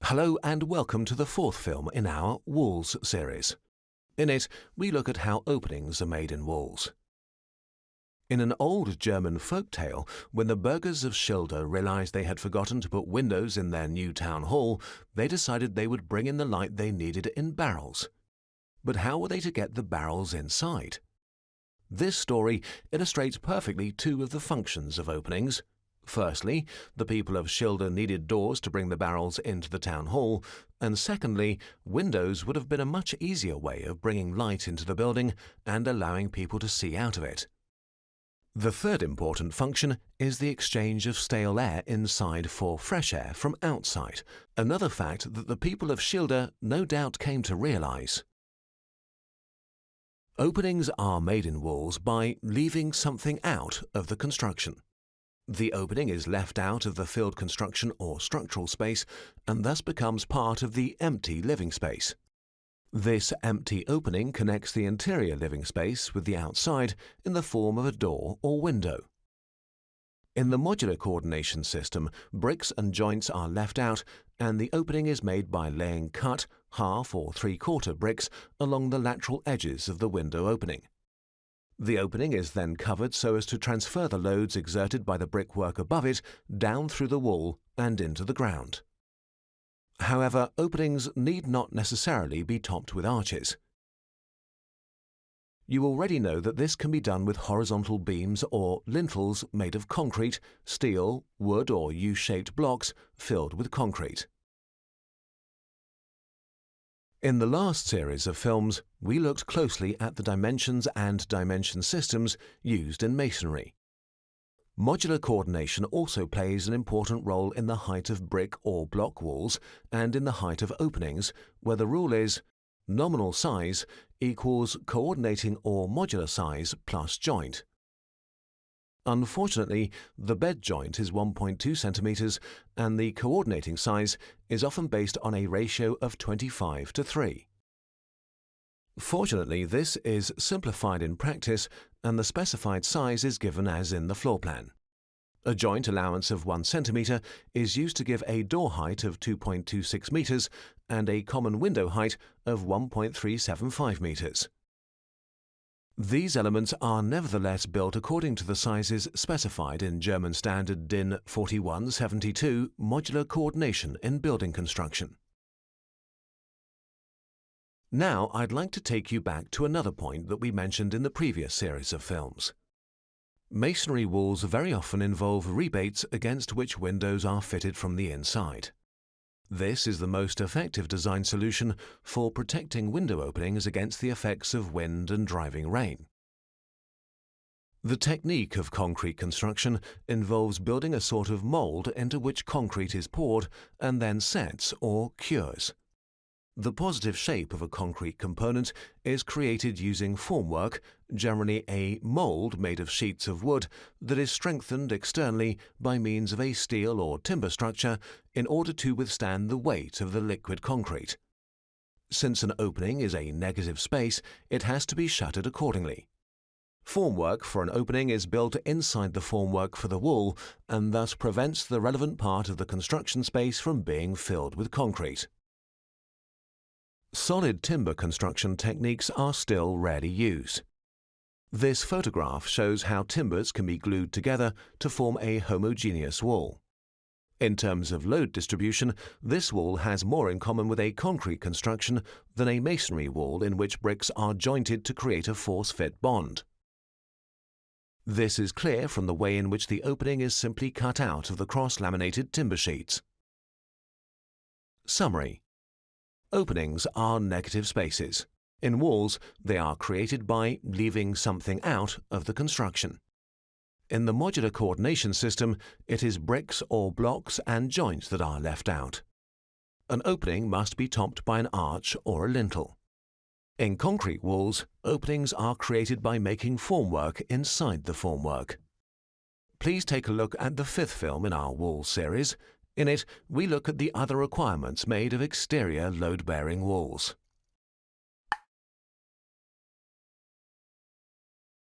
Hello and welcome to the fourth film in our Walls series. In it, we look at how openings are made in walls. In an old German folk tale, when the burghers of Schulz realized they had forgotten to put windows in their new town hall, they decided they would bring in the light they needed in barrels. But how were they to get the barrels inside? This story illustrates perfectly two of the functions of openings. Firstly, the people of Schulz needed doors to bring the barrels into the town hall, and secondly, windows would have been a much easier way of bringing light into the building and allowing people to see out of it. The third important function is the exchange of stale air inside for fresh air from outside, another fact that the people of Schulz no doubt came to realize. Openings are made in walls by leaving something out of the construction. The opening is left out of the filled construction or structural space and thus becomes part of the empty living space. This empty opening connects the interior living space with the outside in the form of a door or window. In the modular coordination system, bricks and joints are left out and the opening is made by laying cut, half or three-quarter bricks along the lateral edges of the window opening. The opening is then covered so as to transfer the loads exerted by the brickwork above it down through the wall and into the ground. However, openings need not necessarily be topped with arches. You already know that this can be done with horizontal beams or lintels made of concrete, steel, wood or U-shaped blocks filled with concrete. In the last series of films, we looked closely at the dimensions and dimension systems used in masonry. Modular coordination also plays an important role in the height of brick or block walls and in the height of openings, where the rule is nominal size equals coordinating or modular size plus joint. Unfortunately, the bed joint is 1.2 centimeters and the coordinating size is often based on a ratio of 25:3. Fortunately, this is simplified in practice and the specified size is given as in the floor plan. A joint allowance of 1 centimeter is used to give a door height of 2.26 meters and a common window height of 1.375 meters. These elements are nevertheless built according to the sizes specified in German Standard DIN 4172 Modular Coordination in Building Construction. Now I'd like to take you back to another point that we mentioned in the previous series of films. Masonry walls very often involve rebates against which windows are fitted from the inside. This is the most effective design solution for protecting window openings against the effects of wind and driving rain. The technique of concrete construction involves building a sort of mold into which concrete is poured and then sets or cures. The positive shape of a concrete component is created using formwork, generally a mold made of sheets of wood that is strengthened externally by means of a steel or timber structure in order to withstand the weight of the liquid concrete. Since an opening is a negative space, it has to be shuttered accordingly. Formwork for an opening is built inside the formwork for the wall and thus prevents the relevant part of the construction space from being filled with concrete. Solid timber construction techniques are still rarely used. This photograph shows how timbers can be glued together to form a homogeneous wall. In terms of load distribution, this wall has more in common with a concrete construction than a masonry wall in which bricks are jointed to create a force-fit bond. This is clear from the way in which the opening is simply cut out of the cross-laminated timber sheets. Summary. Openings are negative spaces. In walls, they are created by leaving something out of the construction. In the modular coordination system, it is bricks or blocks and joints that are left out. An opening must be topped by an arch or a lintel. In concrete walls, openings are created by making formwork inside the formwork. Please take a look at the fifth film in our Walls series. In it, we look at the other requirements made of exterior load-bearing walls.